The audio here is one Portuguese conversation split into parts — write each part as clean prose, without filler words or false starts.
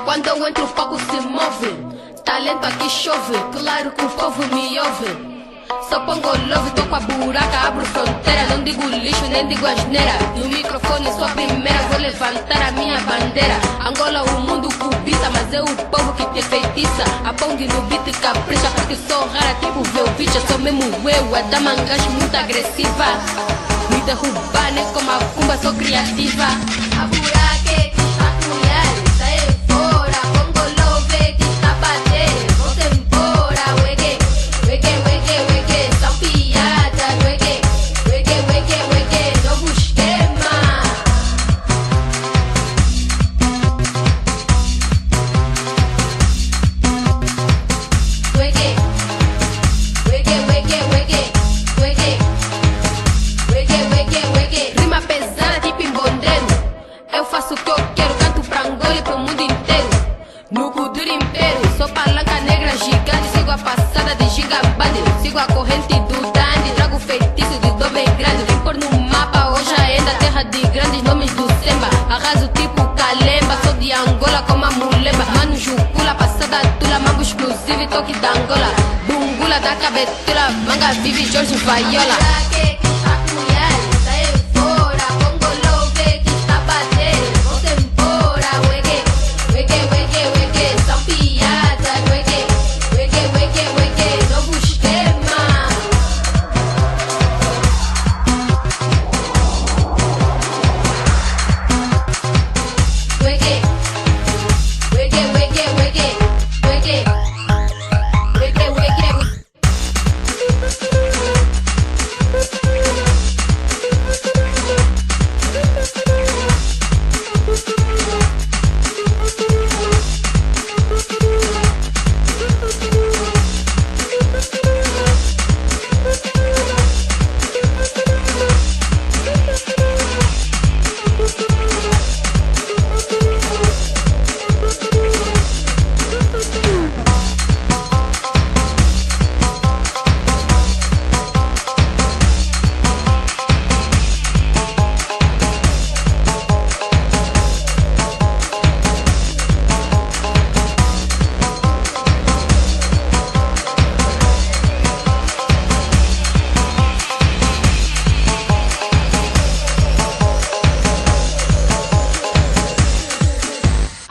Quando eu entro o palco se move, talento aqui chove, claro que o povo me ouve. Só pongo love, tô com a buraca, abro fronteira. Não digo lixo, nem digo asneira. No microfone sou a primeira, vou levantar a minha bandeira. Angola o mundo cobiça, mas é o povo que te feitiça. A Pong no beat capricha, porque sou rara tipo Velvicha. Sou mesmo eu, a dama angajo muito agressiva. Me derrubar, nem como a cumba, sou criativa. A buraca é que está com mulheres, sai fora. Pongo love que está batendo, vou-te embora. Wege, wege, wege, wege, são piadas. Wege, wege, wege, wege, novo esquema. Wege, wege, wege, wege, wege, wege, wege, wege. Rima pesada tipo embondeiro. Eu faço o que eu quero, canto pra Angola e pro mundo inteiro. No Kuduro Império, sou palanca negra gigante. Sigo a passada de gigabande, sigo a corrente do Dandy. Trago o feitiço de Dobe grande. Vim pôr no mapa, hoje ainda terra de grandes nomes do Semba. Arraso tipo Kalemba, sou de Angola como a Mulemba. Mano Jucula, passada tula, mambo exclusivo e toque da Angola. Bungula da cabetura, manga vive Jorge Vaiola.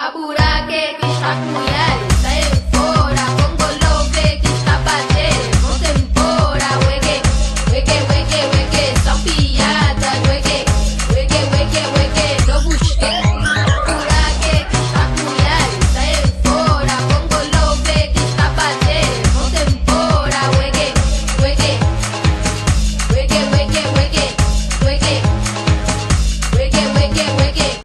A buraca é que está com mulheres.